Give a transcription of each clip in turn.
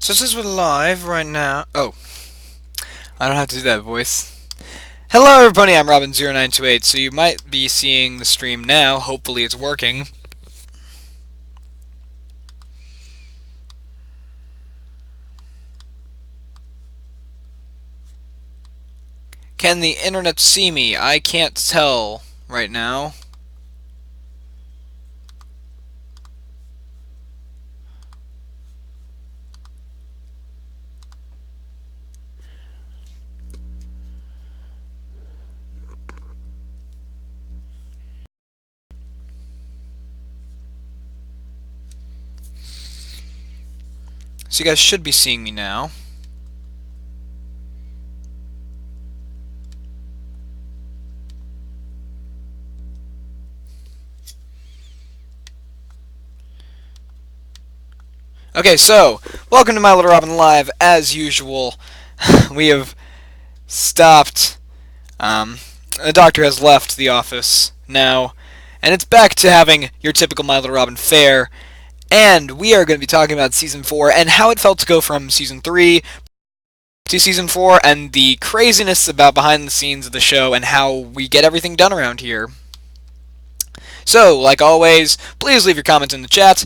So since we're live right now, I don't have to do that voice. Hello everybody, I'm Robin0928, so you might be seeing the stream now, hopefully it's working. Can the internet see me? I can't tell right now. So you guys should be seeing me now. Okay, so, welcome to My Little Robin Live. As usual, we have stopped. The doctor has left the office now, and it's back to having your typical My Little Robin fare. And we are going to be talking about Season 4 and how it felt to go from Season 3 to Season 4 and the craziness about behind the scenes of the show and how we get everything done around here. So, like always, please leave your comments in the chat,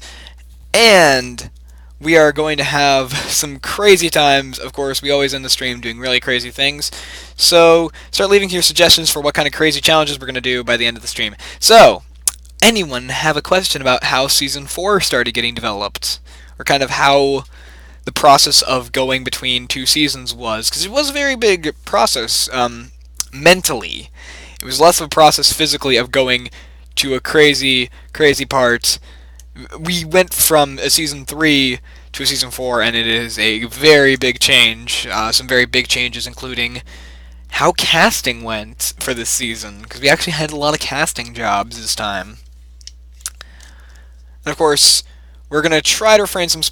and we are going to have some crazy times. Of course, we always end the stream doing really crazy things. So, start leaving your suggestions for what kind of crazy challenges we're going to do by the end of the stream. So, anyone have a question about how Season 4 started getting developed? Or kind of how the process of going between two seasons was? Because it was a very big process, mentally. It was less of a process physically of going to a crazy, crazy part. We went from a Season 3 to a Season 4, and it is a very big change. Some very big changes, including how casting went for this season, because we actually had a lot of casting jobs this time. And of course, we're gonna try to refrain from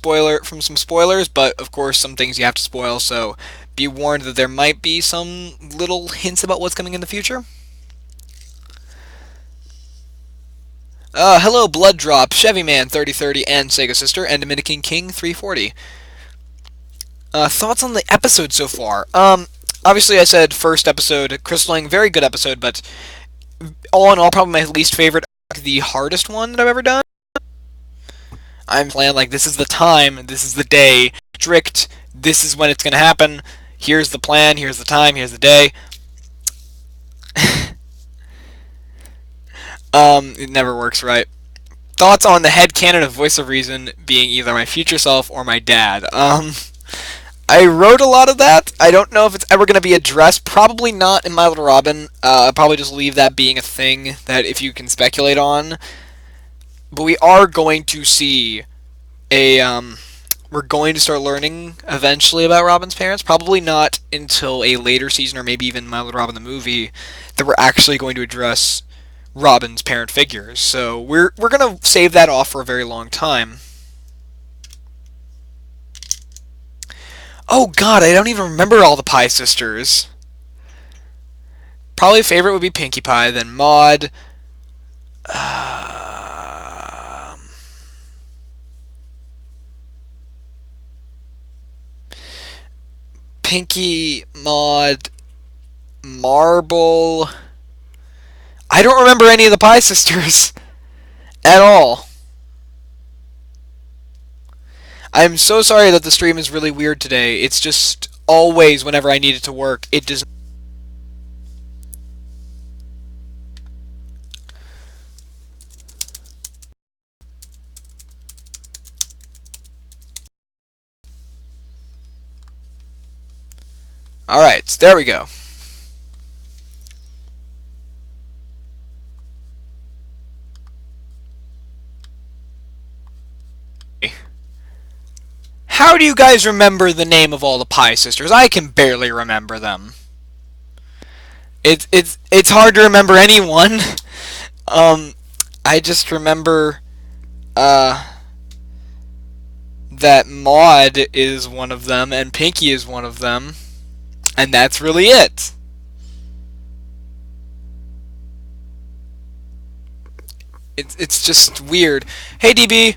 some spoilers, but of course, some things you have to spoil. So be warned that there might be some little hints about what's coming in the future. Hello, Blood Drop, Chevy Man 3030, and Sega Sister, and Dominican King 340. Thoughts on the episode so far? Obviously, I said first episode, Crystalline, very good episode, but all in all, probably my least favorite, the hardest one that I've ever done. I'm playing like this is the time, this is the day, strict, this is when it's gonna happen. Here's the plan, here's the time, here's the day. It never works right. Thoughts on the headcanon of Voice of Reason being either my future self or my dad? I wrote a lot of that. I don't know if it's ever going to be addressed. Probably not in My Little Robin. I'll probably just leave that being a thing that if you can speculate on. But we are going to see we're going to start learning eventually about Robin's parents. Probably not until a later season or maybe even My Little Robin the movie that we're actually going to address Robin's parent figures. So we're going to save that off for a very long time. Oh god, I don't even remember all the Pie sisters. Probably favorite would be Pinkie Pie, then Maud. Pinkie, Maud, Marble. I don't remember any of the Pie sisters at all. I'm so sorry that the stream is really weird today. It's just always whenever I need it to work, it does. Alright, there we go. How do you guys remember the name of all the Pie sisters? I can barely remember them. It's hard to remember anyone. I just remember that Maud is one of them and Pinkie is one of them, and that's really it. It's just weird. Hey DB,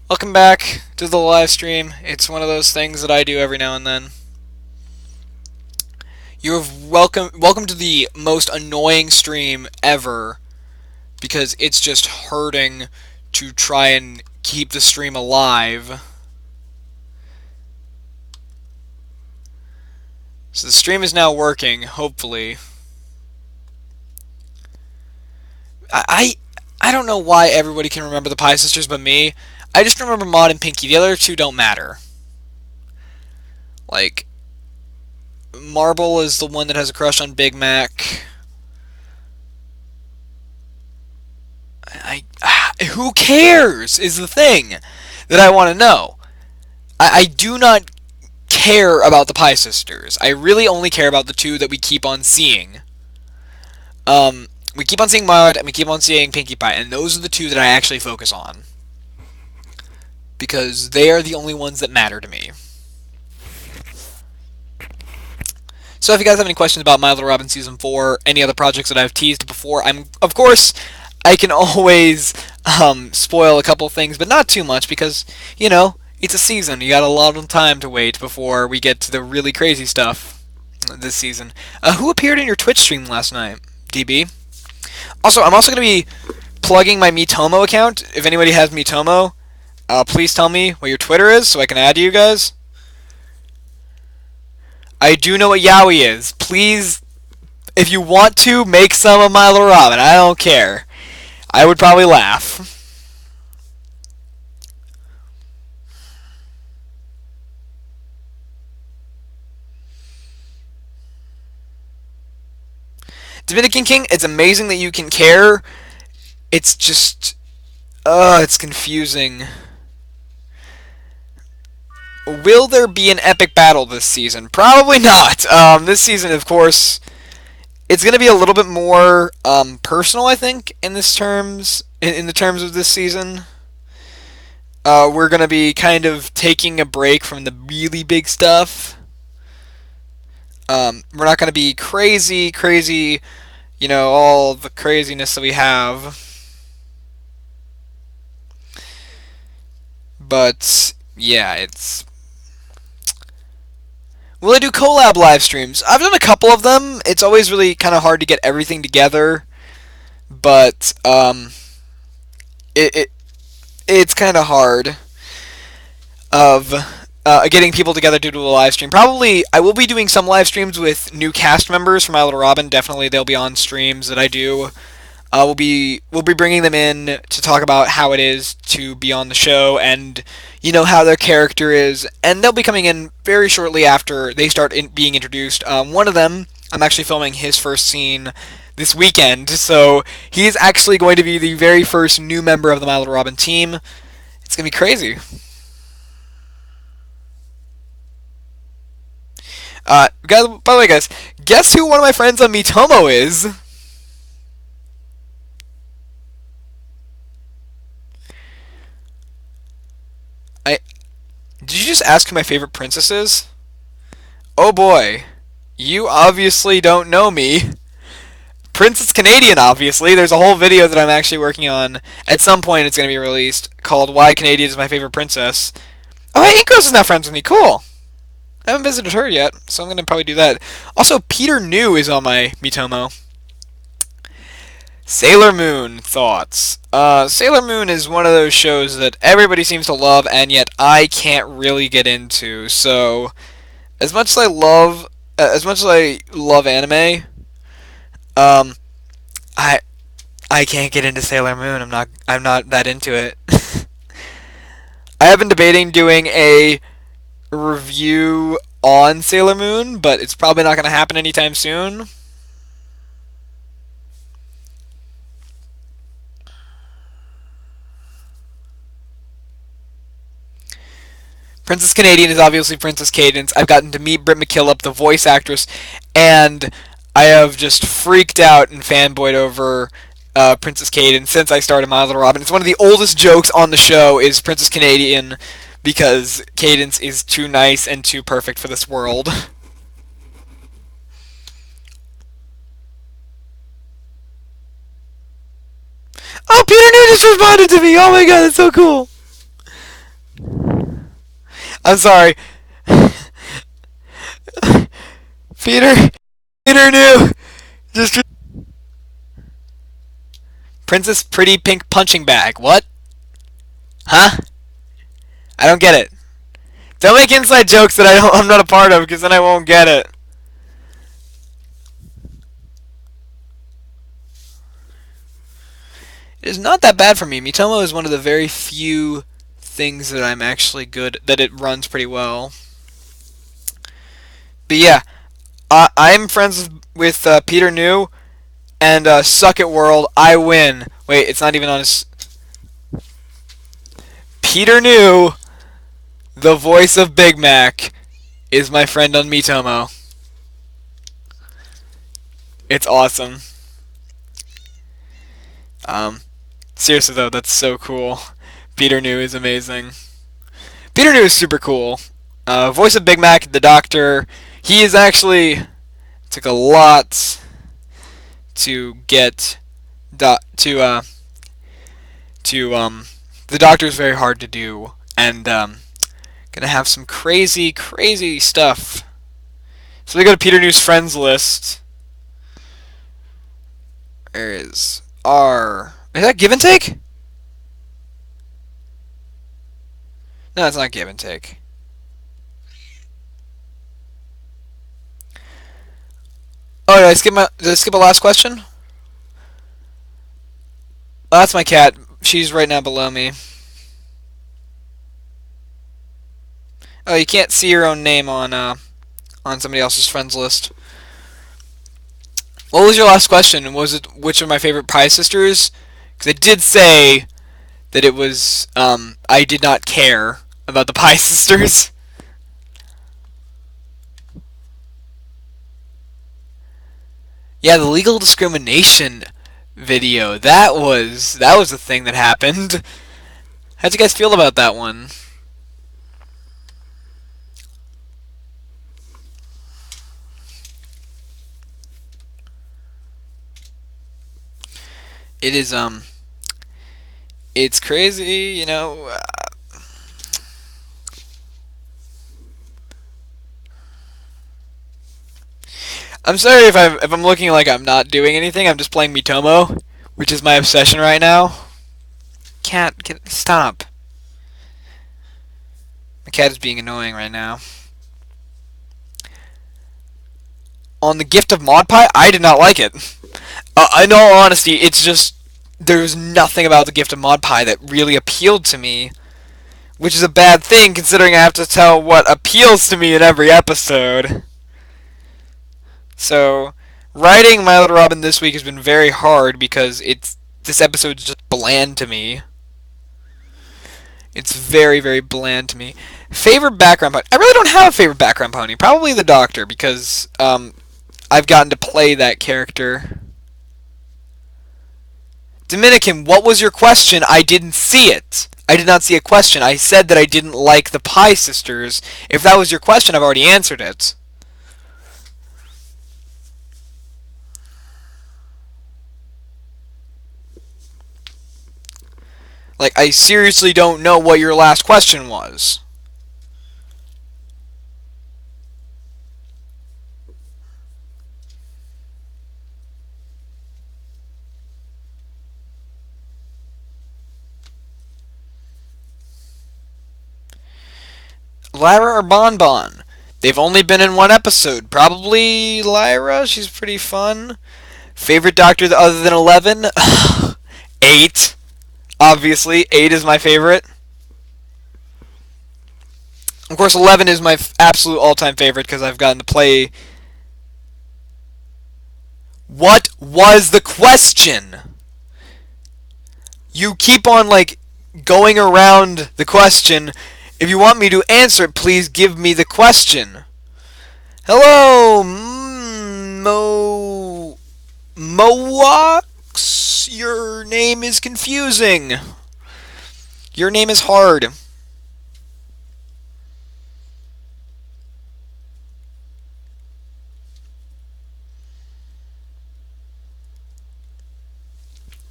welcome back to the live stream. It's one of those things that I do every now and then. You're welcome to the most annoying stream ever, because it's just hurting to try and keep the stream alive. So the stream is now working, hopefully. I don't know why everybody can remember the Pie Sisters but me. I just remember Maud and Pinky. The other two don't matter. Like, Marble is the one that has a crush on Big Mac. Who cares is the thing that I want to know. I do not care about the Pie Sisters. I really only care about the two that we keep on seeing. We keep on seeing Maud and we keep on seeing Pinkie Pie, and those are the two that I actually focus on, because they are the only ones that matter to me. So if you guys have any questions about My Little Robin Season 4, any other projects that I've teased before, of course, I can always spoil a couple things, but not too much, because, you know, it's a season. You got a lot of time to wait before we get to the really crazy stuff this season. Who appeared in your Twitch stream last night, DB? Also, I'm also going to be plugging my Miitomo account. If anybody has Miitomo, please tell me what your Twitter is so I can add you guys. I do know what Yaoi is. Please, if you want to, make some of My Little Robin. I don't care. I would probably laugh. Dominican King, it's amazing that you can care. It's just... it's confusing. Will there be an epic battle this season? Probably not. This season, of course, it's going to be a little bit more personal, I think, in the terms of this season. We're going to be kind of taking a break from the really big stuff. We're not going to be crazy, you know, all the craziness that we have. But, yeah, it's... Will I do collab live streams? I've done a couple of them. It's always really kind of hard to get everything together. But, it's kind of hard of getting people together to do a live stream. Probably, I will be doing some live streams with new cast members for My Little Robin. Definitely, they'll be on streams that I do. We'll be bringing them in to talk about how it is to be on the show and, you know, how their character is. And they'll be coming in very shortly after they start being introduced. One of them, I'm actually filming his first scene this weekend, so he's actually going to be the very first new member of the My Little Robin team. It's going to be crazy. Guys, by the way, guys, guess who one of my friends on Miitomo is? Did you just ask who my favorite princess is? Oh boy, you obviously don't know me. Princess Canadian, obviously. There's a whole video that I'm actually working on. At some point, it's going to be released, called Why Canadian is My Favorite Princess. Oh, hey, Inkos is now friends with me. Cool. I haven't visited her yet, so I'm going to probably do that. Also, Peter New is on my Miitomo. Sailor Moon thoughts. Sailor Moon is one of those shows that everybody seems to love, and yet I can't really get into. So, as much as I love anime, I can't get into Sailor Moon. I'm not that into it. I have been debating doing a review on Sailor Moon, but it's probably not going to happen anytime soon. Princess Canadian is obviously Princess Cadance. I've gotten to meet Britt McKillop, the voice actress, and I have just freaked out and fanboyed over Princess Cadance since I started My Little Robin. It's one of the oldest jokes on the show is Princess Canadian, because Cadance is too nice and too perfect for this world. Oh, Peter New just responded to me! Oh my god, that's so cool! I'm sorry. Peter. Peter knew. Just Princess Pretty Pink Punching Bag. What? Huh? I don't get it. Don't make inside jokes that I'm not a part of, because then I won't get it. It is not that bad for me. Mitomo is one of the very few things that I'm actually good, that it runs pretty well. But yeah, I'm friends with Peter New and Suck It World. I win. Wait, it's not even on his. Peter New, the voice of Big Mac, is my friend on Mitomo. It's awesome. Seriously though, that's so cool. Peter New is amazing. Peter New is super cool. Voice of Big Mac, the Doctor. He is actually took a lot to get to the Doctor is very hard to do, and gonna have some crazy stuff. So we go to Peter New's friends list. There is is that Give and Take? No, it's not Give and Take. Oh, did I skip a last question? Oh, that's my cat. She's right now below me. Oh, you can't see your own name on somebody else's friends list. What was your last question? Was it which of my favorite Pie Sisters? Because I did say that it was I did not care about the Pie Sisters. Yeah, the legal discrimination video. That was a thing that happened. How'd you guys feel about that one? It is it's crazy, you know. I'm sorry if I'm looking like I'm not doing anything. I'm just playing Mitomo, which is my obsession right now. Cat, stop. My cat is being annoying right now. On the Gift of Mod Pie, I did not like it. In all honesty, it's just there's nothing about the Gift of Mod Pie that really appealed to me, which is a bad thing considering I have to tell what appeals to me in every episode. So, writing My Little Robin this week has been very hard because this episode's just bland to me. It's very bland to me. Favorite background pony? I really don't have a favorite background pony. Probably the Doctor because I've gotten to play that character. Dominican, what was your question? I didn't see it. I did not see a question. I said that I didn't like the Pie Sisters. If that was your question, I've already answered it. Like, I seriously don't know what your last question was. Lyra or Bon Bon? They've only been in one episode. Probably Lyra. She's pretty fun. Favorite Doctor other than 11? 8. Obviously, 8 is my favorite. Of course, 11 is my absolute all-time favorite because I've gotten to play... What was the question? You keep on, like, going around the question. If you want me to answer it, please give me the question. Hello, Moax. Your name is confusing. Your name is hard.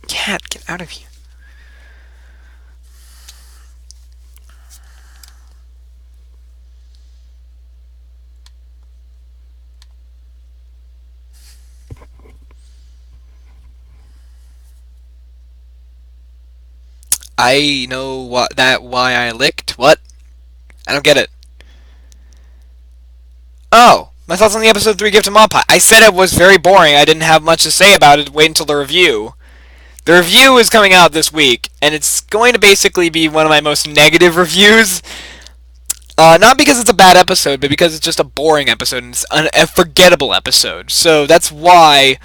Cat, get out of here. I know why I licked. What? I don't get it. Oh, my thoughts on the episode 3 Gift of Mod Pie. I said it was very boring. I didn't have much to say about it. Wait until the review. The review is coming out this week, and it's going to basically be one of my most negative reviews. Not because it's a bad episode, but because it's just a boring episode and it's a forgettable episode. So that's why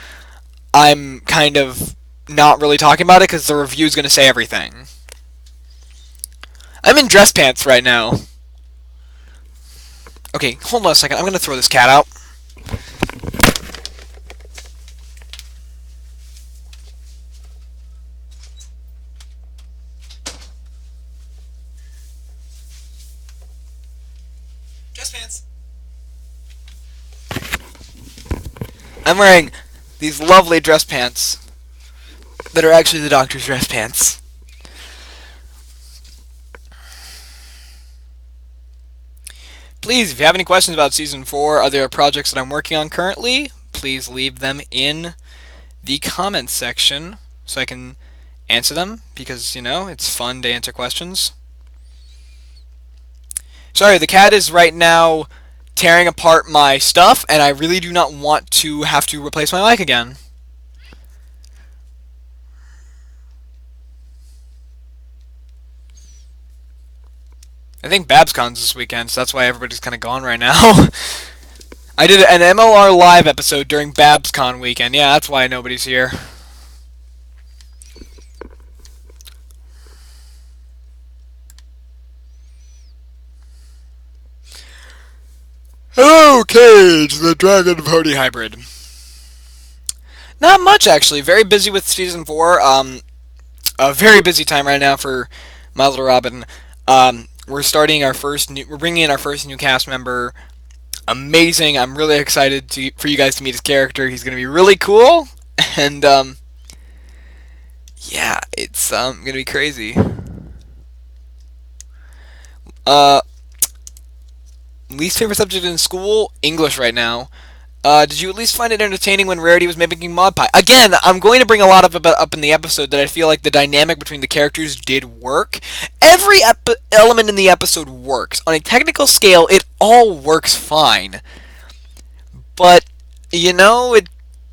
I'm kind of not really talking about it, because the review is going to say everything. I'm in dress pants right now. Okay, hold on a second. I'm going to throw this cat out. Dress pants. I'm wearing these lovely dress pants that are actually the doctor's dress pants. Please, if you have any questions about Season 4, other projects that I'm working on currently, please leave them in the comments section so I can answer them, because, you know, it's fun to answer questions. Sorry, the cat is right now tearing apart my stuff, and I really do not want to have to replace my mic again. I think BabsCon's this weekend, so that's why everybody's kind of gone right now. I did an MLR live episode during BabsCon weekend. Yeah, that's why nobody's here. Hello, Cage, the Dragon Pony Hybrid. Not much, actually. Very busy with Season 4. A very busy time right now for My Little Robin. We're bringing in our first new cast member. Amazing. I'm really excited for you guys to meet his character. He's going to be really cool. And, yeah, it's going to be crazy. Least favorite subject in school? English right now. Did you at least find it entertaining when Rarity was mimicking Mod Pie? Again, I'm going to bring a lot of it up in the episode that I feel like the dynamic between the characters did work. Every element in the episode works. On a technical scale, it all works fine. But, you know,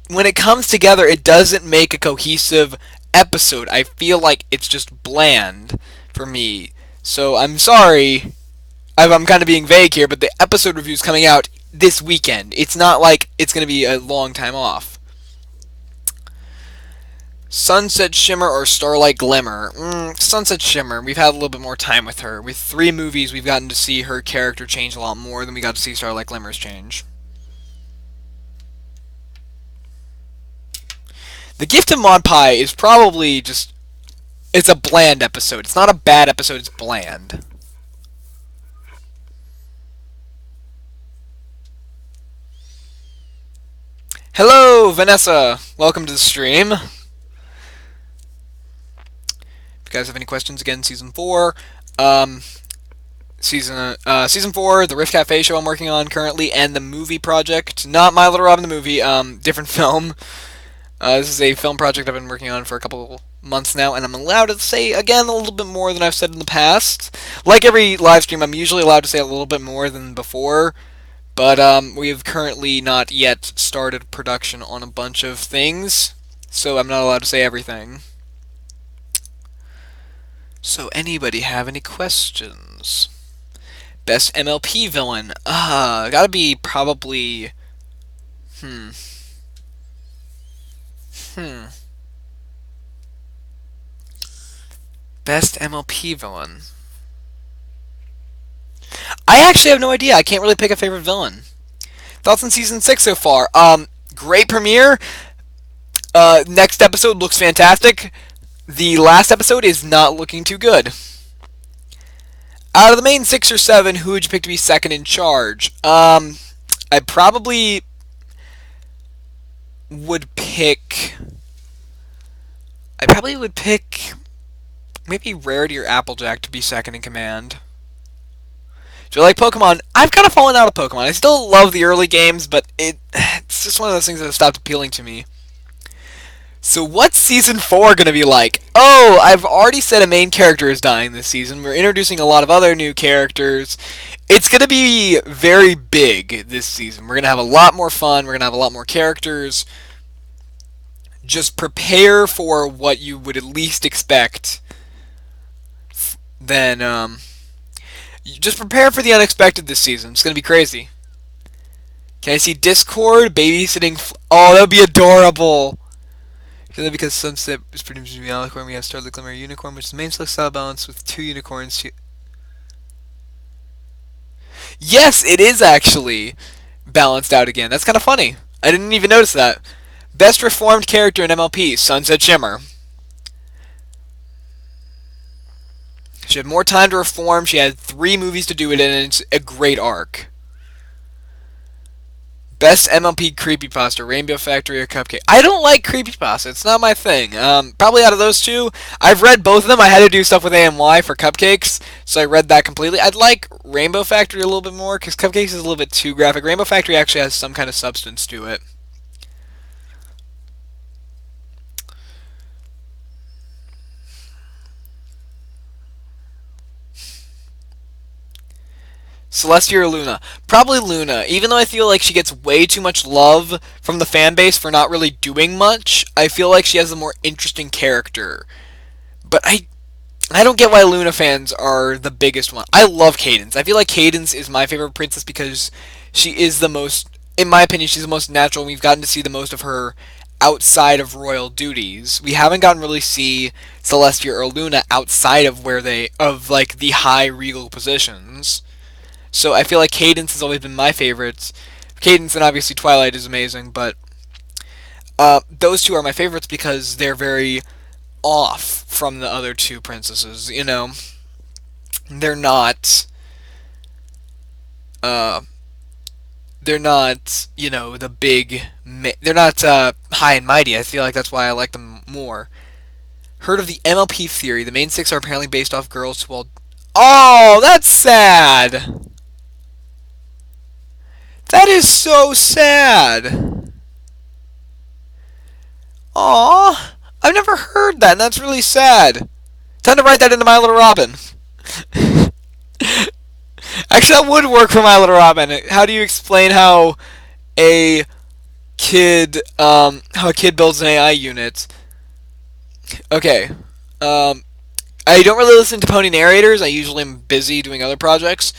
when it comes together, it doesn't make a cohesive episode. I feel like it's just bland for me. So, I'm sorry. I'm kind of being vague here, but the episode review is coming out this weekend. It's not like it's going to be a long time off. Sunset Shimmer or Starlight Glimmer? Sunset Shimmer. We've had a little bit more time with her. With 3 movies, we've gotten to see her character change a lot more than we got to see Starlight Glimmer's change. The Gift of Mod Pie is probably just... It's a bland episode. It's not a bad episode, it's bland. Hello, Vanessa. Welcome to the stream. If you guys have any questions, again, Season 4. Season 4, the Rift Cafe show I'm working on currently, and the movie project. Not My Little Robin the movie, different film. This is a film project I've been working on for a couple months now, and I'm allowed to say, again, a little bit more than I've said in the past. Like every live stream, I'm usually allowed to say a little bit more than before. But we have currently not yet started production on a bunch of things, so I'm not allowed to say everything. So anybody have any questions? Best MLP villain? Gotta be probably... Best MLP villain. I actually have no idea. I can't really pick a favorite villain. Thoughts on Season 6 so far? Great premiere. Next episode looks fantastic. The last episode is not looking too good. Out of the main 6 or 7, who would you pick to be second in charge? I probably would pick... maybe Rarity or Applejack to be second in command. Do you like Pokemon? I've kind of fallen out of Pokemon. I still love the early games, but it's just one of those things that have stopped appealing to me. So what's season 4 gonna be like? Oh, I've already said a main character is dying this season. We're introducing a lot of other new characters. It's gonna be very big this season. We're gonna have a lot more fun. We're gonna have a lot more characters. Just prepare for what you would at least expect. Then, just prepare for the unexpected this season. It's gonna be crazy. Can I see Discord babysitting? Oh, that would be adorable. Because Sunset is produced to be unicorn, we have Starlit Glimmer Unicorn, which is the main select style balance with 2 unicorns. Yes, it is actually balanced out again. That's kind of funny. I didn't even notice that. Best reformed character in MLP, Sunset Shimmer. She had more time to reform. She had 3 movies to do it in, and it's a great arc. Best MLP creepypasta, Rainbow Factory or Cupcake. I don't like creepypasta. It's not my thing. Probably out of those two, I've read both of them. I had to do stuff with AMY for Cupcakes, so I read that completely. I'd like Rainbow Factory a little bit more, because Cupcakes is a little bit too graphic. Rainbow Factory actually has some kind of substance to it. Celestia or Luna? Probably Luna, even though I feel like she gets way too much love from the fan base for not really doing much. I feel like she has a more interesting character. But I don't get why Luna fans are the biggest one. I love Cadence. I feel like Cadence is my favorite princess because she is the most, in my opinion, she's the most natural. We've gotten to see the most of her outside of royal duties. We haven't gotten to really see Celestia or Luna outside of like the high regal positions. So I feel like Cadence has always been my favorites. Cadence and obviously Twilight is amazing, but those two are my favorites because they're very off from the other 2 princesses. You know, they're not. They're not. You know, the big. They're not high and mighty. I feel like that's why I like them more. Heard of the MLP theory? The main 6 are apparently based off girls who all. Oh, that's sad. That is so sad. Aw, I've never heard that, and that's really sad. Time to write that into My Little Robin. Actually, that would work for My Little Robin. How do you explain how a kid builds an AI unit? Okay. I don't really listen to pony narrators. I usually am busy doing other projects.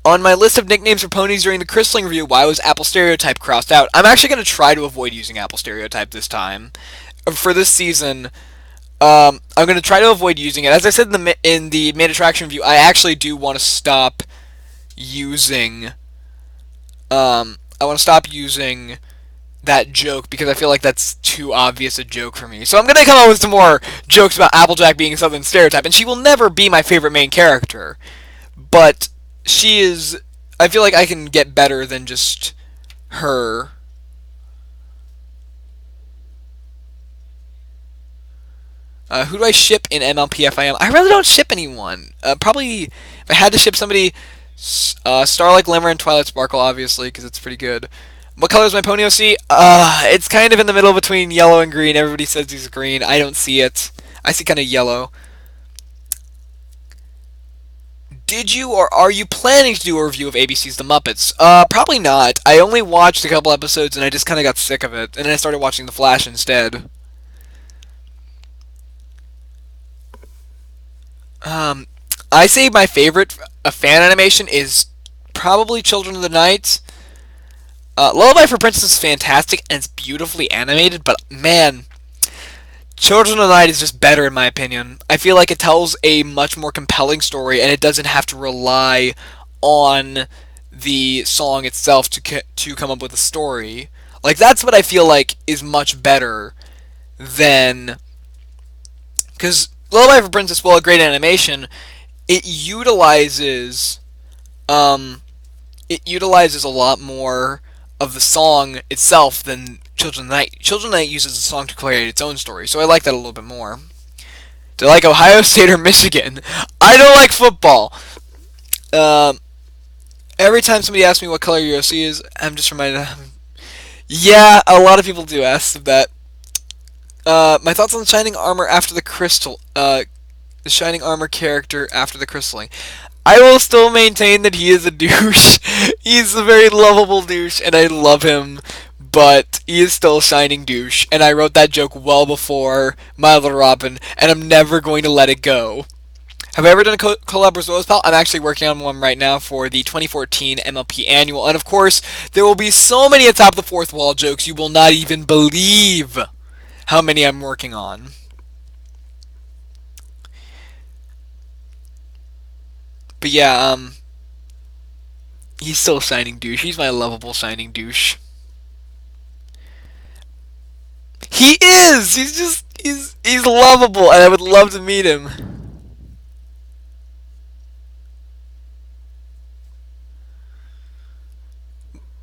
On my list of nicknames for ponies during the Crystalling review, why was Apple Stereotype crossed out? I'm actually going to try to avoid using Apple Stereotype this time. For this season, I'm going to try to avoid using it. As I said in the main attraction review, I actually do want to stop using... I want to stop using that joke because I feel like that's too obvious a joke for me. So I'm going to come up with some more jokes about Applejack being a Southern stereotype, and she will never be my favorite main character. But... she is... I feel like I can get better than just her. Who do I ship in MLPFIM? I really don't ship anyone. Probably, if I had to ship somebody, Starlight Glimmer and Twilight Sparkle, obviously, because it's pretty good. What color is my pony OC? It's kind of in the middle between yellow and green. Everybody says he's green. I don't see it. I see kind of yellow. Did you or are you planning to do a review of ABC's The Muppets? Probably not. I only watched a couple episodes and I just kind of got sick of it, and then I started watching The Flash instead. I say my favorite fan animation is probably Children of the Night. Lullaby for Princess is fantastic and it's beautifully animated, but man, Children of the Night is just better in my opinion. I feel like it tells a much more compelling story and it doesn't have to rely on the song itself to come up with a story. Like, that's what I feel like is much better than... because Lullaby for Princess, while a great animation, it utilizes a lot more of the song itself than Children of the Night. Children of the Night uses the song to create its own story, so I like that a little bit more. Do I like Ohio State or Michigan? I don't like football. Every time somebody asks me what color your OC is, I'm just reminded. Yeah, a lot of people do ask that. My thoughts on the Shining Armor after the crystal. The Shining Armor character after the crystaling. I will still maintain that he is a douche. He's a very lovable douche, and I love him. But he is still a shining douche, and I wrote that joke well before My Little Robin, and I'm never going to let it go. Have I ever done a collab with Rose Pal? I'm actually working on one right now for the 2014 MLP Annual, and of course, there will be so many atop the fourth wall jokes you will not even believe how many I'm working on. But yeah, he's still a shining douche. He's my lovable shining douche. He is! He's lovable, and I would love to meet him.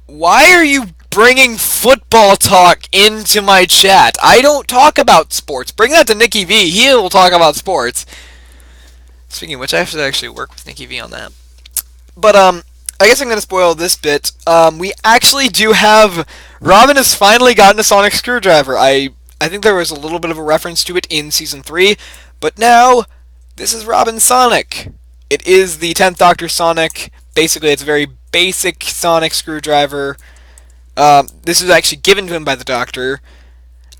Why are you bringing football talk into my chat? I don't talk about sports. Bring that to Nikki V. He will talk about sports. Speaking of which, I have to actually work with Nikki V on that. But, I guess I'm going to spoil this bit. We actually do have... Robin has finally gotten a sonic screwdriver. I think there was a little bit of a reference to it in Season 3, but now, this is Robin Sonic. It is the 10th Doctor Sonic. Basically, it's a very basic sonic screwdriver. This was actually given to him by the Doctor.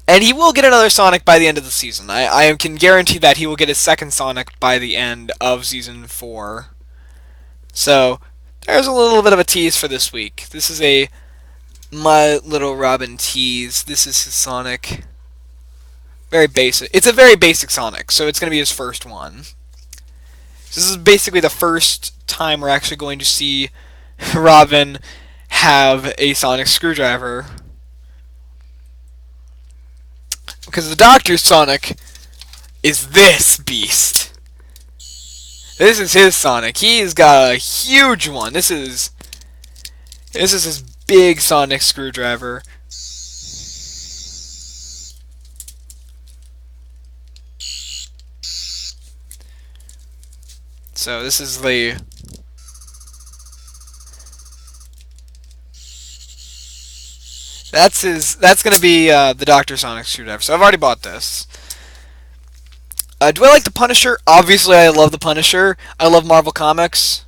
And he will get another Sonic by the end of the season. I can guarantee that he will get his second Sonic by the end of Season 4. So, there's a little bit of a tease for this week. This is a My Little Robin tease. This is his Sonic. Very basic. It's a very basic Sonic, so it's going to be his first one. This is basically the first time we're actually going to see Robin have a sonic screwdriver. Because the Doctor's Sonic is this beast. This is his Sonic. He's got a huge one. This is his big sonic screwdriver. So this is the... That's gonna be the Dr. Sonic screwdriver. So I've already bought this. Do I like the Punisher? Obviously, I love the Punisher. I love Marvel Comics.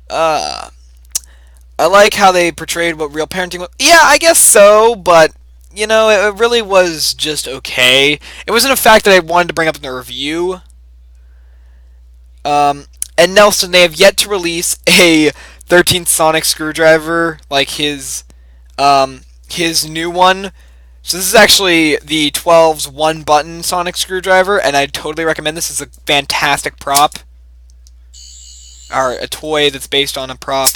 I like how they portrayed what real parenting was. Yeah, I guess so, but you know, it really was just okay. It wasn't a fact that I wanted to bring up in the review. And Nelson, they have yet to release a 13th Sonic screwdriver like his new one. So this is actually the 12's one-button Sonic screwdriver, and I totally recommend this. It's a fantastic prop, or a toy that's based on a prop.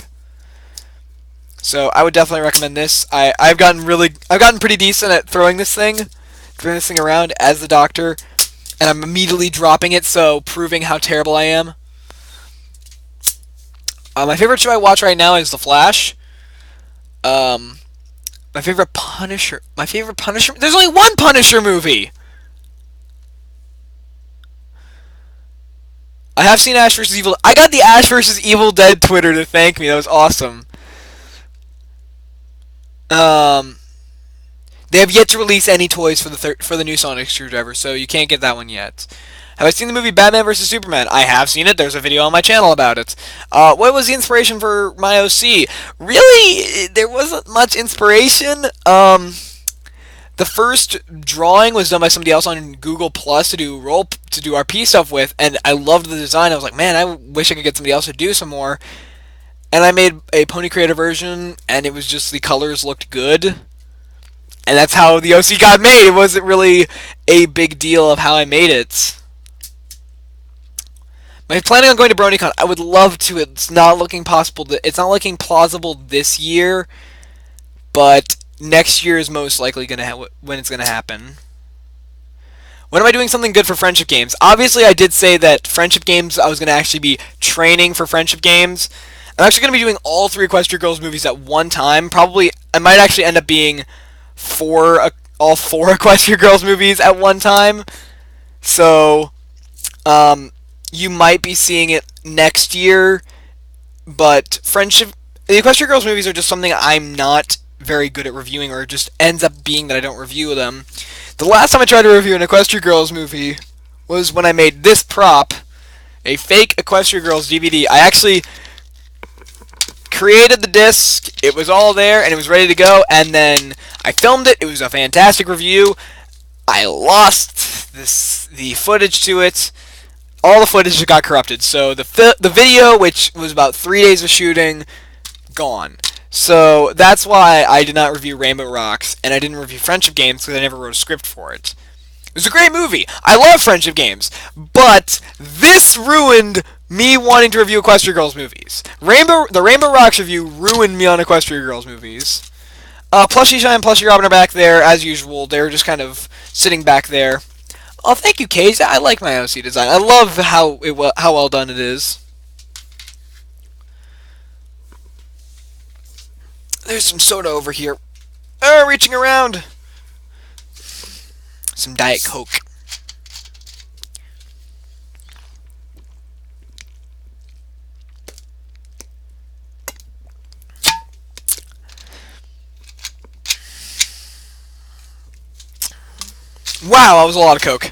So I would definitely recommend this. I've gotten pretty decent at throwing this thing around as the Doctor, and I'm immediately dropping it, so proving how terrible I am. My favorite show I watch right now is The Flash. My favorite Punisher. There's only one Punisher movie. I have seen Ash vs. Evil. I got the Ash vs. Evil Dead Twitter to thank me. That was awesome. They have yet to release any toys for the new Sonic screwdriver, so you can't get that one yet. Have I seen the movie Batman vs. Superman? I have seen it. There's a video on my channel about it. What was the inspiration for my OC? Really, there wasn't much inspiration. The first drawing was done by somebody else on Google Plus to do RP stuff with, and I loved the design. I was like, man, I wish I could get somebody else to do some more. And I made a Pony Creator version, and it was just the colors looked good. And that's how the OC got made. It wasn't really a big deal of how I made it. I'm planning on going to BronyCon. I would love to. It's not looking possible. It's not looking plausible this year, but next year is most likely when it's gonna happen. When am I doing something good for Friendship Games? Obviously, I did say that Friendship Games, I was gonna actually be training for Friendship Games. I'm actually gonna be doing all 3 Equestria Girls movies at one time. Probably, I might actually end up being all 4 Equestria Girls movies at one time. So, you might be seeing it next year, but Friendship the Equestria Girls movies are just something I'm not very good at reviewing, or it just ends up being that I don't review them. The last time I tried to review an Equestria Girls movie was when I made this prop, a fake Equestria Girls DVD. I actually created the disc, it was all there, and it was ready to go, and then I filmed it. It was a fantastic review. I lost the footage to it. All the footage got corrupted, so the video, which was about 3 days of shooting, gone. So that's why I did not review Rainbow Rocks, and I didn't review Friendship Games because I never wrote a script for it. It was a great movie. I love Friendship Games, but this ruined me wanting to review Equestria Girls movies. The Rainbow Rocks review ruined me on Equestria Girls movies. Plushie Shine and Plushie Robin are back there, as usual. They're just kind of sitting back there. Oh, thank you, Cage. I like my OC design. I love how well done it is. There's some soda over here. Reaching around. Some Diet Coke. Wow, that was a lot of Coke.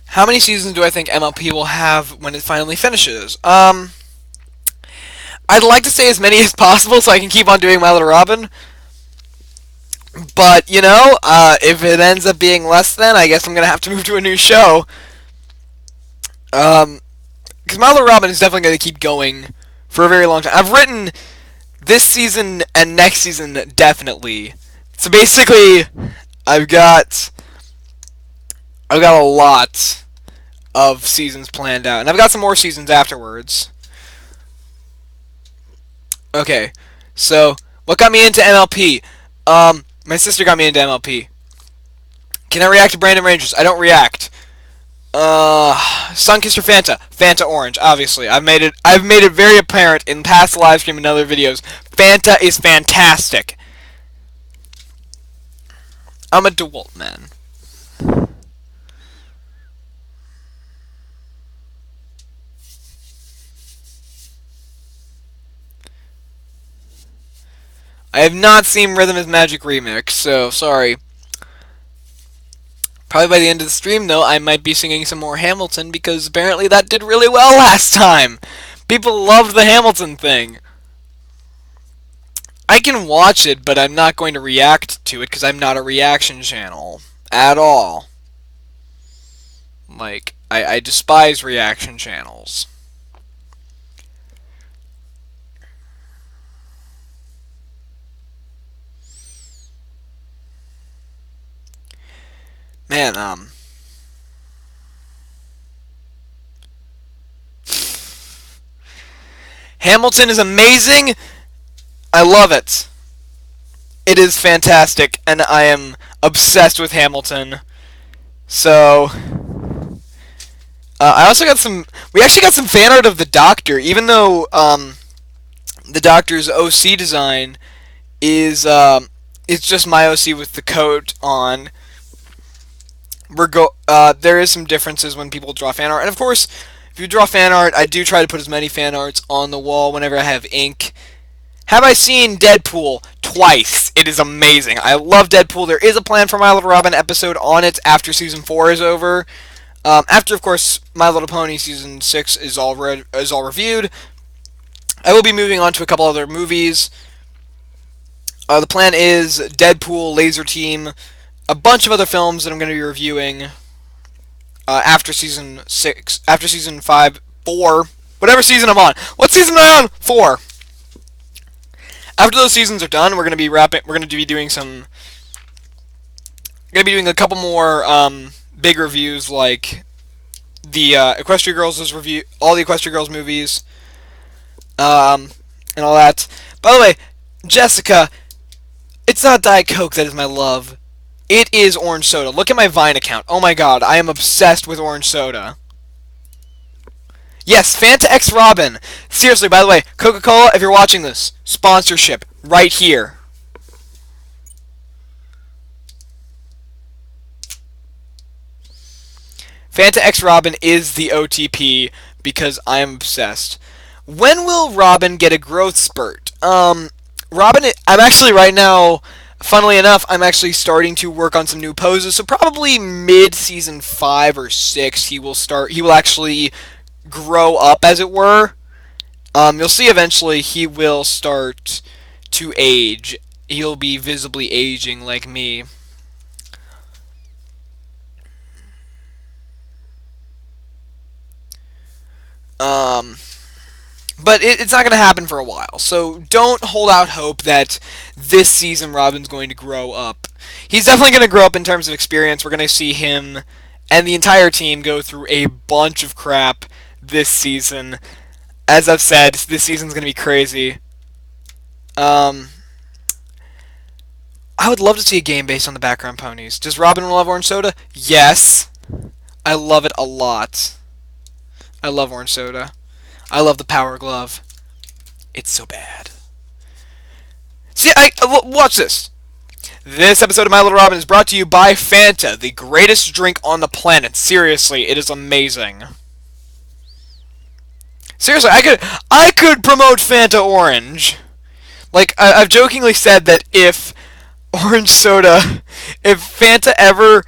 How many seasons do I think MLP will have when it finally finishes? I'd like to say as many as possible so I can keep on doing My Little Robin. But, you know, if it ends up being less than, I guess I'm going to have to move to a new show. Because My Little Robin is definitely going to keep going for a very long time. I've written this season and next season definitely. So basically, I've got a lot of seasons planned out. And I've got some more seasons afterwards. Okay, so what got me into MLP? My sister got me into MLP. Can I react to Brandon Rangers? I don't react. Sunkist or Fanta? Fanta Orange, obviously. I've made it very apparent in past live stream and other videos. Fanta is fantastic. I'm a DeWalt man. I have not seen Rhythm is Magic Remix, so sorry. Probably by the end of the stream, though, I might be singing some more Hamilton, because apparently that did really well last time. People loved the Hamilton thing. I can watch it, but I'm not going to react to it, because I'm not a reaction channel. At all. Like, I despise reaction channels. Man, Hamilton is amazing. I love it. It is fantastic, and I am obsessed with Hamilton. So, I also got some. We actually got some fan art of the Doctor, even though the Doctor's OC design is it's just my OC with the coat on. There is some differences when people draw fan art, and of course, if you draw fan art, I do try to put as many fan arts on the wall whenever I have ink. Have I seen Deadpool? Twice. It is amazing. I love Deadpool. There is a plan for My Little Robin episode on it after Season 4 is over. After, of course, My Little Pony Season 6 is all reviewed. I will be moving on to a couple other movies. The plan is Deadpool, Laser Team, a bunch of other films that I'm going to be reviewing after Season 6, after Season 5, 4, whatever season I'm on. What season am I on? 4. After those seasons are done, we're going to be doing a couple more big reviews, like the Equestria Girls review, all the Equestria Girls movies, and all that. By the way, Jessica, it's not Diet Coke that is my love. It is orange soda. Look at my Vine account. Oh my god, I am obsessed with orange soda. Yes, Fanta X Robin. Seriously, by the way, Coca-Cola, if you're watching this, sponsorship right here. Fanta X Robin is the OTP because I am obsessed. When will Robin get a growth spurt? Robin, I'm actually right now, funnily enough, I'm actually starting to work on some new poses. So probably mid season 5 or 6, he will actually grow up, as it were. You'll see eventually he will start to age. He'll be visibly aging like me. Um, but it's not going to happen for a while. So don't hold out hope that this season Robin's going to grow up. He's definitely going to grow up in terms of experience. We're going to see him and the entire team go through a bunch of crap this season. As I've said, this season's going to be crazy. I would love to see a game based on the background ponies. Does Robin love orange soda? Yes. I love it a lot. I love orange soda. I love the power glove. It's so bad. See, watch this. This episode of My Little Robin is brought to you by Fanta, the greatest drink on the planet. Seriously, it is amazing. Seriously, I could promote Fanta Orange. Like, I've jokingly said that if orange soda, if Fanta ever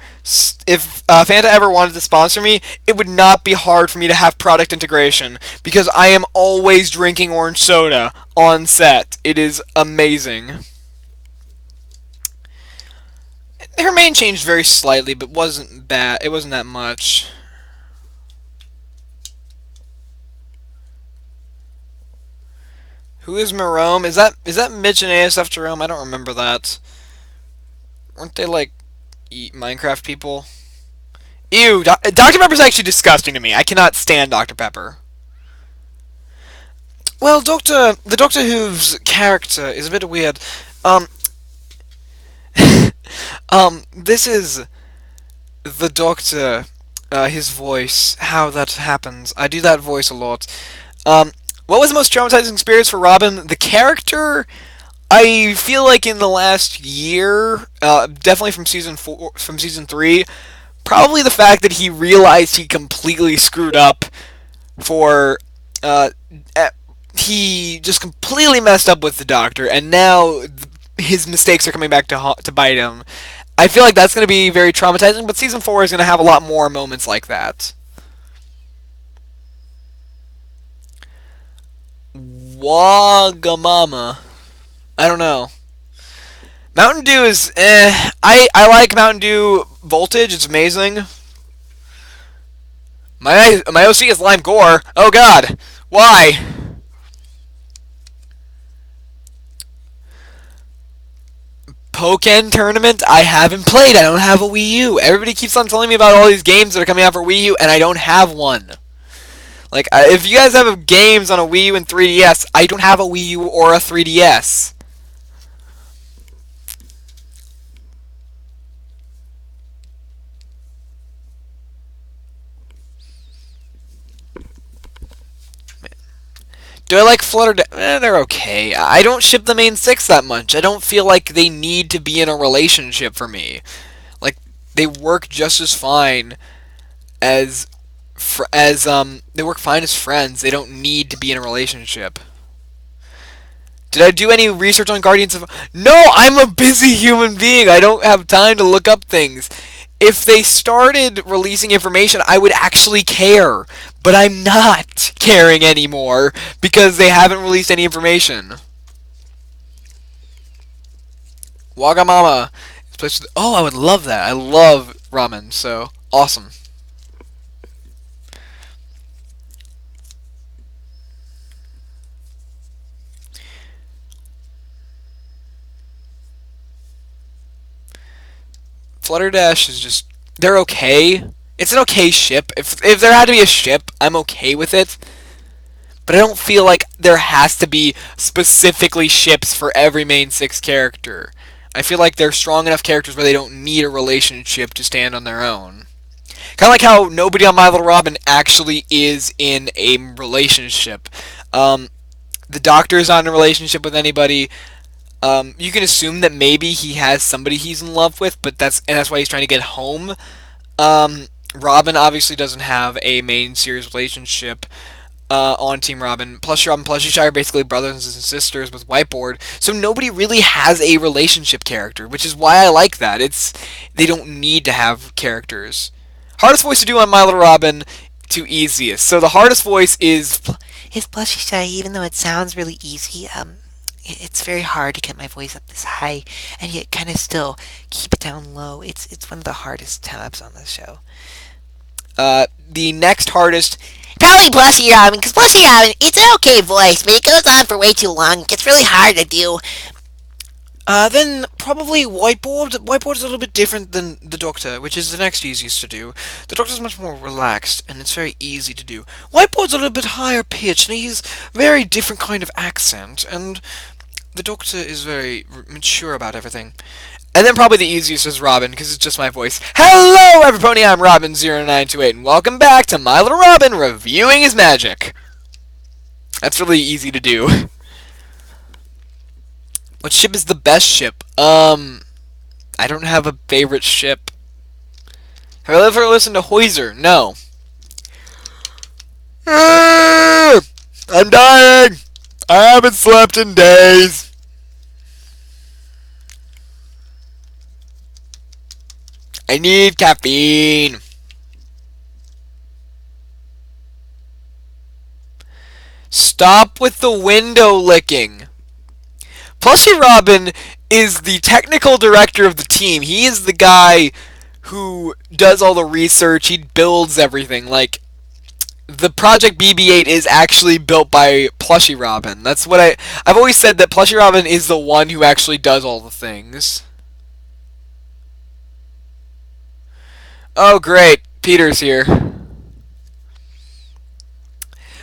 wanted to sponsor me, it would not be hard for me to have product integration because I am always drinking orange soda on set. It is amazing. Her main changed very slightly, but wasn't bad. It wasn't that much. Who is Merome? Is that Mitch and ASF Jerome? I don't remember that. Weren't they like Minecraft people? Ew, Dr. Pepper's actually disgusting to me. I cannot stand Dr. Pepper. Well, the Doctor Who's character is a bit weird. This is the Doctor, his voice, how that happens. I do that voice a lot. What was the most traumatizing experience for Robin? The character, I feel like in the last year, definitely from season 3, probably the fact that he realized he completely screwed up he just completely messed up with the Doctor, and now his mistakes are coming back to bite him. I feel like that's going to be very traumatizing, but season 4 is going to have a lot more moments like that. Wagamama. I don't know. Mountain Dew is I like Mountain Dew Voltage. It's amazing. My OC is Lime Gore. Oh God, why? Pokken Tournament? I haven't played. I don't have a Wii U. Everybody keeps on telling me about all these games that are coming out for Wii U, and I don't have one. Like, if you guys have games on a Wii U and 3DS, I don't have a Wii U or a 3DS. Do I like Flutter Dash? They're okay. I don't ship the main 6 that much. I don't feel like they need to be in a relationship for me. Like, they work just as fine as they work fine as friends. They don't need to be in a relationship. Did I do any research on Guardians of... No, I'm a busy human being. I don't have time to look up things. If they started releasing information, I would actually care. But I'm not caring anymore because they haven't released any information. Wagamama. Oh, I would love that. I love ramen, so awesome. Flutter Dash is just... They're okay. It's an okay ship. If there had to be a ship, I'm okay with it. But I don't feel like there has to be specifically ships for every main 6 character. I feel like they're strong enough characters where they don't need a relationship to stand on their own. Kind of like how nobody on My Little Robin actually is in a relationship. The Doctor is not in a relationship with anybody. You can assume that maybe he has somebody he's in love with, but that's why he's trying to get home. Robin obviously doesn't have a main series relationship. on Team Robin. Plushy Robin, Plushy Shy are basically brothers and sisters with Whiteboard, so nobody really has a relationship character, which is why I like that. They don't need to have characters. Hardest voice to do on My Little Robin to easiest. So the hardest voice is Plushy Shy, even though it sounds really easy. It's very hard to get my voice up this high and yet kind of still keep it down low. It's one of the hardest tabs on the show. The next hardest, Probably Plushy Robin, because Plushy Robin, it's an okay voice, but it goes on for way too long. It's really hard to do. then probably Whiteboard. Whiteboard is a little bit different than the Doctor, which is the next easiest to do. The Doctor is much more relaxed, and it's very easy to do. Whiteboard's a little bit higher pitched, and he's very different kind of accent, and the Doctor is very mature about everything. And then probably the easiest is Robin, because it's just my voice. Hello, everybody, I'm Robin0928, and welcome back to My Little Robin Reviewing His Magic. That's really easy to do. What ship is the best ship? I don't have a favorite ship. Have I ever listened to Hoiser? No. I'm dying! I haven't slept in days. I need caffeine. Stop with the window licking. Plushy Robin is the technical director of the team. He is the guy who does all the research. He builds everything. Like, the Project BB-8 is actually built by Plushy Robin. That's what I've always said, that Plushy Robin is the one who actually does all the things. Oh, great. Peter's here.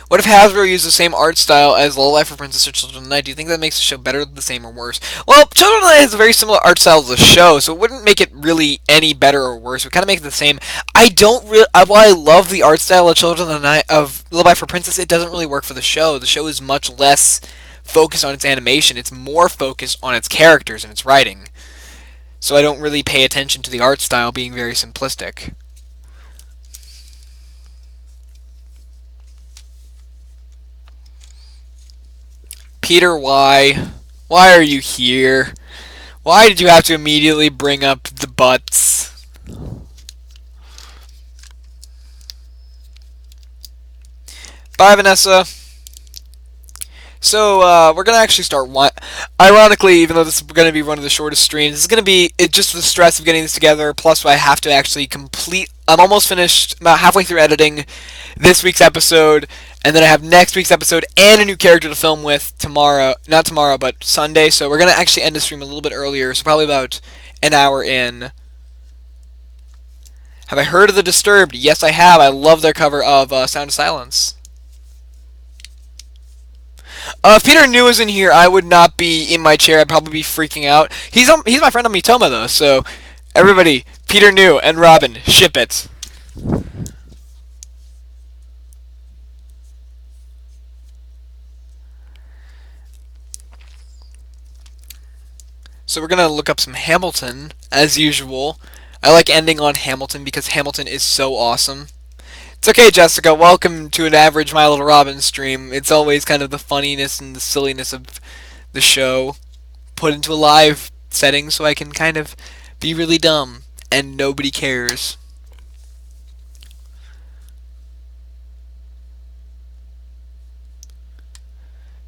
What if Hasbro used the same art style as Lullaby for Princess or Children of the Night? Do you think that makes the show better, the same, or worse? Well, Children of the Night has a very similar art style to the show, so it wouldn't make it really any better or worse. It would kind of make it the same. I don't really... While I love the art style of Children of the Night, of Lullaby for Princess, it doesn't really work for the show. The show is much less focused on its animation. It's more focused on its characters and its writing. So I don't really pay attention to the art style being very simplistic. Peter, why? Why are you here? Why did you have to immediately bring up the butts? Bye, Vanessa. So, we're going to actually start one. Ironically, even though this is going to be one of the shortest streams, this is going to be just the stress of getting this together, plus I have to actually complete... I'm almost finished, about halfway through editing this week's episode, and then I have next week's episode and a new character to film with tomorrow. Not tomorrow, but Sunday, so we're going to actually end the stream a little bit earlier, so probably about an hour in. Have I heard of The Disturbed? Yes, I have. I love their cover of Sound of Silence. If Peter New was in here, I would not be in my chair. I'd probably be freaking out. He's my friend on Mitoma, though, so everybody, Peter New and Robin, ship it. So we're going to look up some Hamilton, as usual. I like ending on Hamilton because Hamilton is so awesome. It's okay, Jessica. Welcome to an average My Little Robin stream. It's always kind of the funniness and the silliness of the show put into a live setting so I can kind of be really dumb and nobody cares.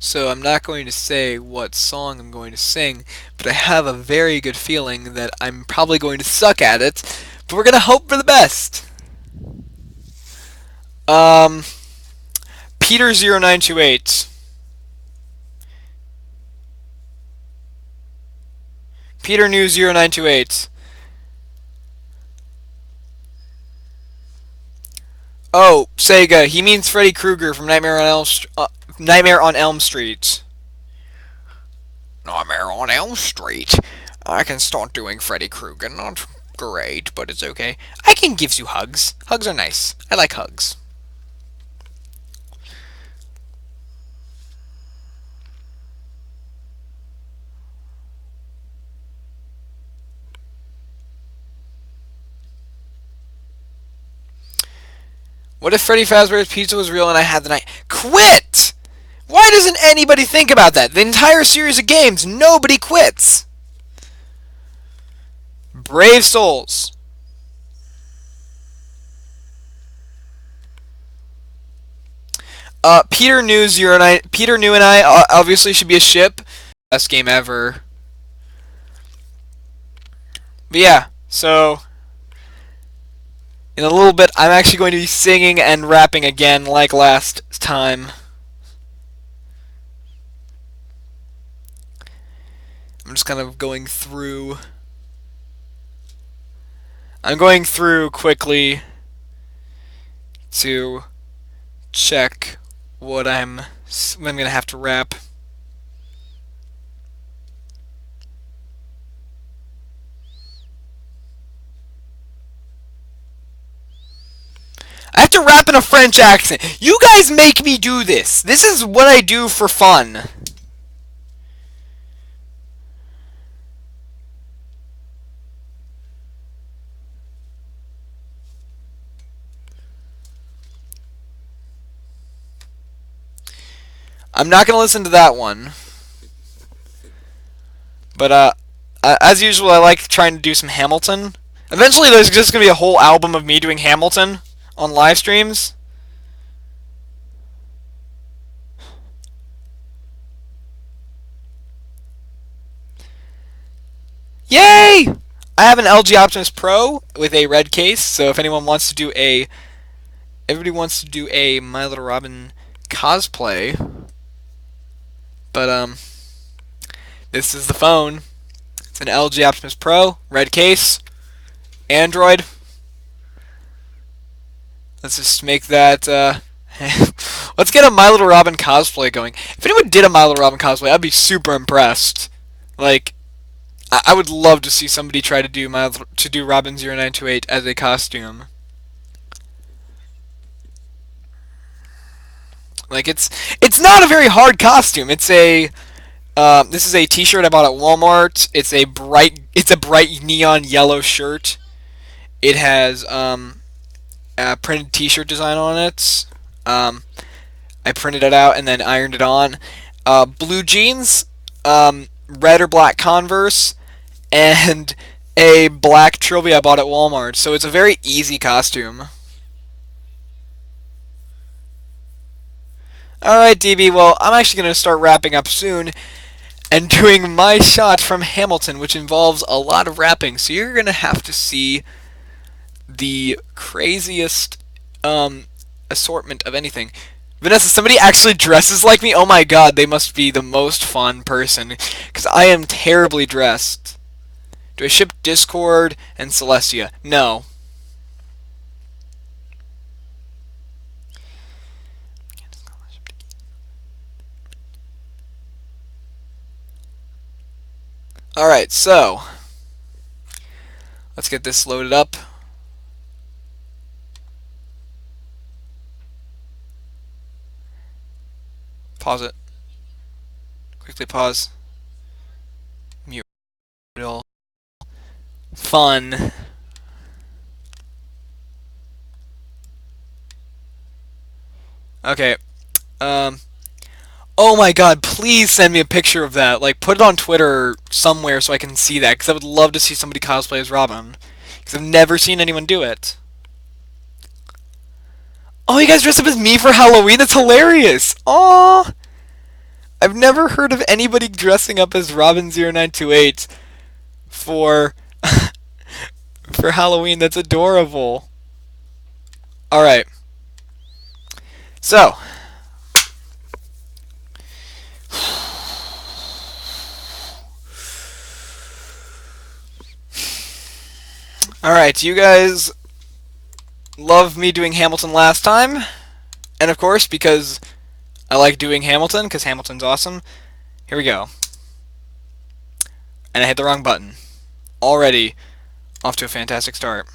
So I'm not going to say what song I'm going to sing, but I have a very good feeling that I'm probably going to suck at it, but we're going to hope for the best. Peter0928. Peter New 0928. Oh, Sega. He means Freddy Krueger from Nightmare on Elm Street. Nightmare on Elm Street. Nightmare on Elm Street. I can start doing Freddy Krueger. Not great, but it's okay. I can give you hugs. Hugs are nice. I like hugs. What if Freddy Fazbear's Pizza was real and I had the night? Quit! Why doesn't anybody think about that? The entire series of games, nobody quits. Brave souls. Peter New and I obviously should be a ship. Best game ever. But yeah, so in a little bit I'm actually going to be singing and rapping again like last time. I'm just kind of going through. I'm going through quickly to check what I'm gonna have to rap. I have to rap in a French accent. You guys make me do this. This is what I do for fun. I'm not going to listen to that one. But, as usual, I like trying to do some Hamilton. Eventually, there's just going to be a whole album of me doing Hamilton on live streams. Yay! I have an LG Optimus Pro with a red case, so if anyone wants to do a... Everybody wants to do a My Little Robin cosplay. But, this is the phone. It's an LG Optimus Pro, red case, Android. Let's just make that, let's get a My Little Robin cosplay going. If anyone did a My Little Robin cosplay, I'd be super impressed. Like, I would love to see somebody try to do Robin 0928 as a costume. Like, it's not a very hard costume. It's a this is a T-shirt I bought at Walmart. It's a bright neon yellow shirt. It has a printed T-shirt design on it. I printed it out and then ironed it on. Blue jeans, red or black Converse, and a black trilby I bought at Walmart. So it's a very easy costume. Alright, DB, well, I'm actually going to start wrapping up soon and doing my shot from Hamilton, which involves a lot of rapping. So you're going to have to see the craziest assortment of anything. Vanessa, somebody actually dresses like me? Oh my god, they must be the most fun person, because I am terribly dressed. Do I ship Discord and Celestia? No. Alright, so let's get this loaded up. Pause it. Quickly pause. Mute it all. Fun. Okay. Oh my god, please send me a picture of that. Like, put it on Twitter somewhere so I can see that, because I would love to see somebody cosplay as Robin. Because I've never seen anyone do it. Oh, you guys dressed up as me for Halloween? That's hilarious! Aww! I've never heard of anybody dressing up as Robin 0928 for for Halloween. That's adorable. Alright. So, alright, you guys love me doing Hamilton last time. And of course, because I like doing Hamilton, because Hamilton's awesome. Here we go. And I hit the wrong button. Already off to a fantastic start.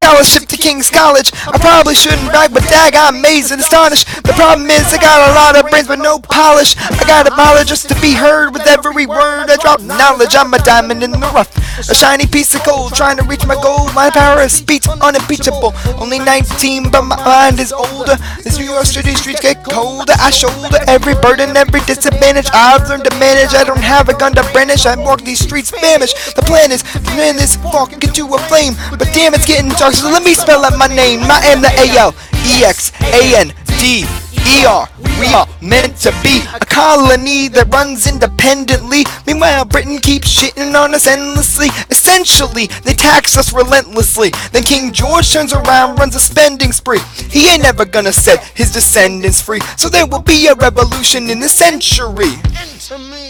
scholarship to King's College. I probably shouldn't brag, but dag, I'm amazed and astonished. The problem is I got a lot of brains but no polish. I got a knowledge just to be heard with every word I drop knowledge. I'm a diamond in the rough, a shiny piece of gold, trying to reach my goal. My power of speech unimpeachable. Only 19, but my mind is older. This New York City streets get colder. I shoulder every burden, every disadvantage. I've learned to manage. I don't have a gun to brandish. I walk these streets famished. The plan is to turn this walk into a flame, but damn, it's getting dark. So let me spell out my name. I am the ALEXANDER. We are meant to be a colony that runs independently. Meanwhile, Britain keeps shitting on us endlessly. Essentially, they tax us relentlessly. Then King George turns around, runs a spending spree. He ain't never gonna set his descendants free. So there will be a revolution in this century.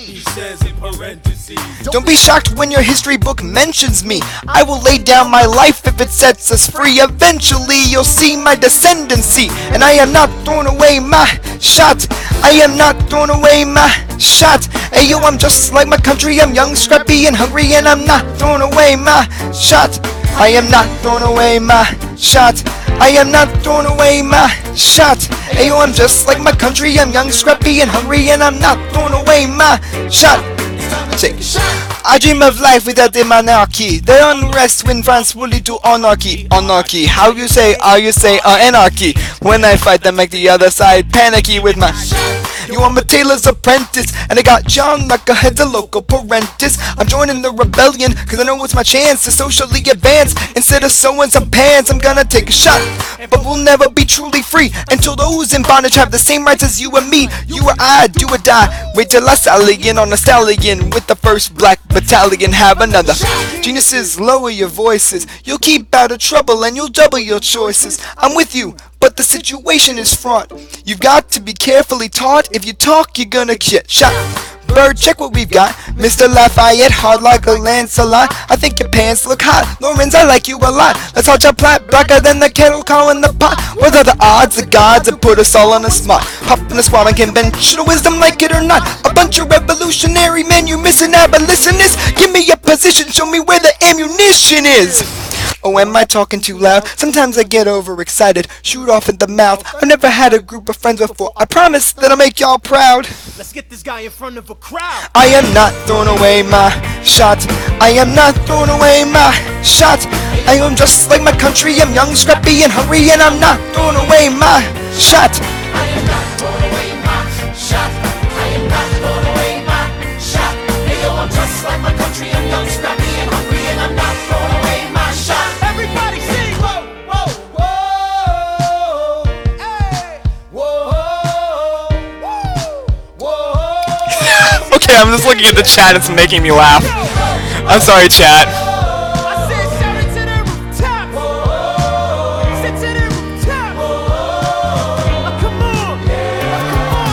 He says in parentheses, don't be shocked when your history book mentions me. I will lay down my life if it sets us free. Eventually you'll see my descendancy, and I am not throwing away my shot. I am not throwing away my shot. Hey yo, I'm just like my country. I'm young, scrappy, and hungry, and I'm not throwing away my shot. I am not throwing away my shot. I am not throwing away my shot. Hey yo, I'm just like my country. I'm young, scrappy, and hungry, and I'm not throwing away my shot. I dream of life without the monarchy. The unrest when France will lead to anarchy. Anarchy. How you say anarchy? When I fight them, make the other side panicky with my. You are my tailor's apprentice, and I got John like a head, the local parentis. I'm joining the rebellion, cause I know it's my chance to socially advance. Instead of sewing some pants, I'm gonna take a shot. But we'll never be truly free until those in bondage have the same rights as you and me. You or I, do or die. Wait till I stallion on a stallion with the first black battalion. Have another. Geniuses, lower your voices. You'll keep out of trouble and you'll double your choices. I'm with you, but the situation is fraught. You've got to be carefully taught. If you talk, you're gonna get shot. Bird, check what we've got. Mr. Lafayette, hard like a Lancelot. I think your pants look hot. Lorenz, I like you a lot. Let's hold your plot blacker than the kettle calling the pot. What are the odds, the gods that put us all on a spot? Hop in a squad on conventional wisdom, like it or not. A bunch of revolutionary men, you missing out, but listen this. Give me a position, show me where the ammunition is. Oh, am I talking too loud? Sometimes I get overexcited, shoot off at the mouth. I've never had a group of friends before. I promise that I'll make y'all proud. let's get this guy in front of a crowd. I am not throwing away my shot. I am not throwing away my shot. I am just like my country. I'm young, scrappy, and hungry, and I'm not throwing away my shot. I am not throwing away my shot. I am not throwing away my shot. Hey yo, I'm just like my country. I'm young, scrappy, and hungry, and I'm not throwing away my shot. Everybody sing, whoa, whoa, whoa, hey, whoa, whoa. Okay, I'm just looking at the chat. It's making me laugh. I'm sorry, chat. I said shout it to the rooftop. Sit to the rooftop. Come on,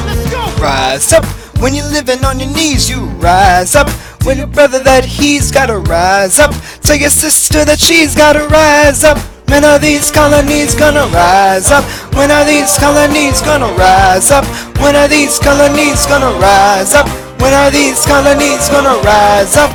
let's go. Rise up when you're living on your knees. You rise up when your brother that he's gotta rise up. Tell your sister that she's gotta rise up. When are these colonies gonna rise up? When are these colonies gonna rise up? When are these colonies gonna rise up? When are these colonies gonna rise up?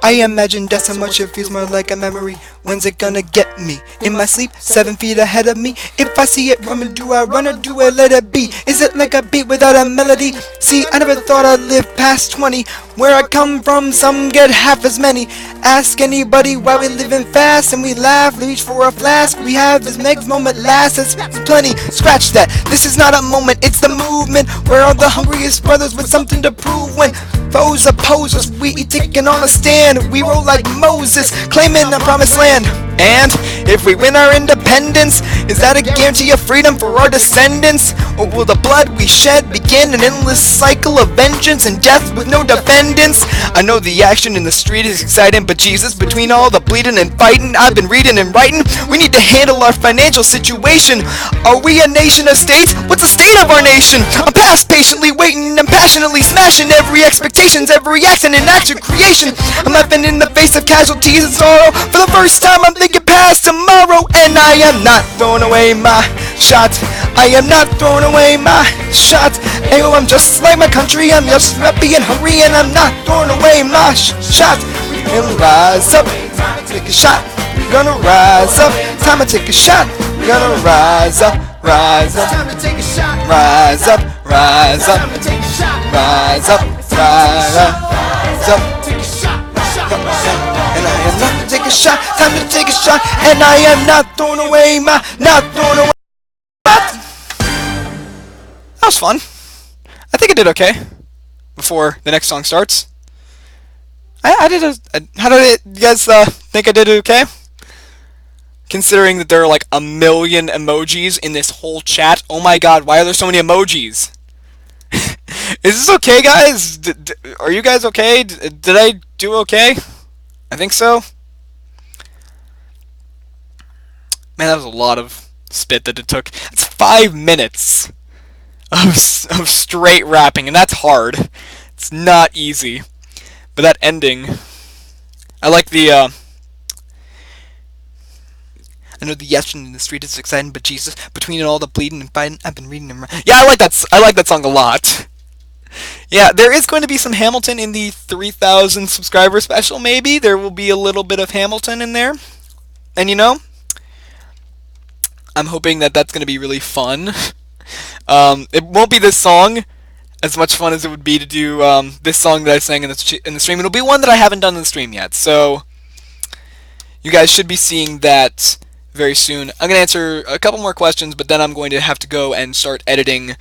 I imagine death so much it feels more like a memory. When's it gonna get me? In my sleep, 7 feet ahead of me. If I see it coming, do I run or do I let it be? Is it like a beat without a melody? See, I never thought I'd live past 20. Where I come from, some get half as many. Ask anybody why we living fast and we laugh, reach for a flask. We have this next moment last, it's plenty. Scratch that, this is not a moment, it's the movement. Where are the hungriest brothers with something to prove? When foes oppose us, we taking on a stand. We roll like Moses, claiming the promised land. And if we win our independence, is that a guarantee of freedom for our descendants? Or will the blood we shed begin an endless cycle of vengeance and death with no defendants? I know the action in the street is exciting, but Jesus, between all the bleeding and fighting I've been reading and writing, we need to handle our financial situation. Are we a nation of states? What's the state of our nation? I'm past patiently waiting and passionately smashing every expectations, every action and action creation. I'm laughing in the face of casualties and sorrow. For the first time I'm thinking past tomorrow, and I am not throwing away my shot. I am not throwing away my shot. Hey, oh, I'm just like my country. I'm just happy and hungry, and I'm not throwing away my shot. And rise up, take a shot. Gonna rise up, time to take a shot. Gonna rise up, rise up, Time to take a shot. rise up, rise up, Time to take a shot. rise up, rise up, rise up. Take a shot. Shot. And I am not to take a shot, time to take a shot, and I am not throwing away my, not throwing away my. That was fun. I think I did okay before the next song starts. How did you guys think I did okay? Considering that there are like 1 million emojis in this whole chat. Oh my god, why are there so many emojis? Is this okay, guys? Are you guys okay? Did I do okay? I think so. Man, that was a lot of spit that it took. It's 5 minutes of straight rapping, and that's hard. It's not easy. But that ending, I like the, I know the action in the street is exciting, but Jesus, between all the bleeding and fighting, I've been reading them. Yeah, I like that song a lot. Yeah, there is going to be some Hamilton in the 3,000 subscriber special, maybe. There will be a little bit of Hamilton in there. And you know, I'm hoping that that's going to be really fun. It won't be this song as much fun as it would be to do this song that I sang in the stream. It'll be one that I haven't done in the stream yet, so you guys should be seeing that very soon. I'm going to answer a couple more questions, but then I'm going to have to go and start editing,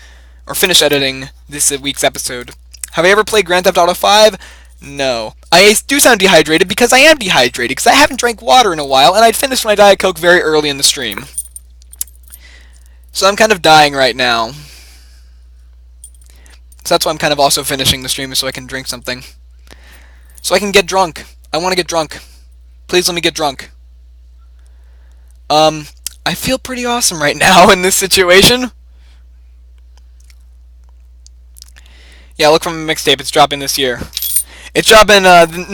or finish editing, this week's episode. Have I ever played Grand Theft Auto 5? No. I do sound dehydrated because I am dehydrated, because I haven't drank water in a while, and I'd finished my Diet Coke very early in the stream. So I'm kind of dying right now. So that's why I'm kind of also finishing the stream, so I can drink something. So I can get drunk. I want to get drunk. Please let me get drunk. I feel pretty awesome right now in this situation. Yeah, look from a mixtape. It's dropping this year. It's dropping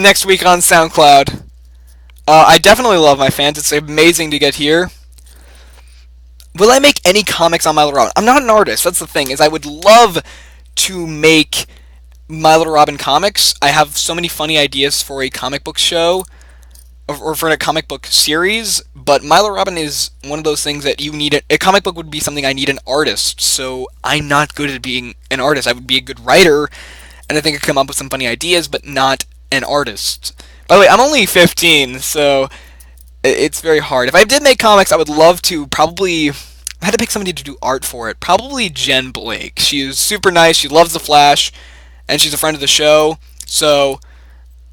next week on SoundCloud. I definitely love my fans. It's amazing to get here. Will I make any comics on My Little Robin? I'm not an artist. That's the thing, is I would love to make My Little Robin comics. I have so many funny ideas for a comic book show, or for a comic book series, but My Little Robin is one of those things that you need. A comic book would be something I need an artist, so I'm not good at being an artist. I would be a good writer, and I think I could come up with some funny ideas, but not an artist. By the way, I'm only 15, so it's very hard. If I did make comics, I would love to probably... I had to pick somebody to do art for it. Probably Jen Blake. She is super nice. She loves The Flash, and she's a friend of the show. So,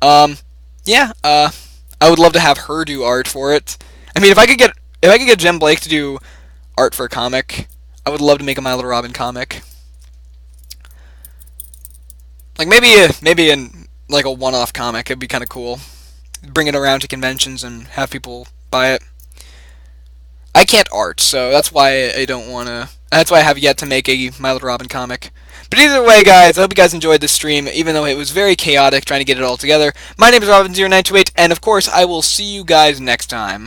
yeah, I would love to have her do art for it. I mean, if I could get Jen Blake to do art for a comic, I would love to make a My Little Robin comic. Like maybe like a one-off comic. It'd be kind of cool. Bring it around to conventions and have people buy it. I can't art, so that's why I don't want to... That's why I have yet to make a My Little Robin comic. But either way, guys, I hope you guys enjoyed this stream, even though it was very chaotic trying to get it all together. My name is Robin0928, and of course, I will see you guys next time.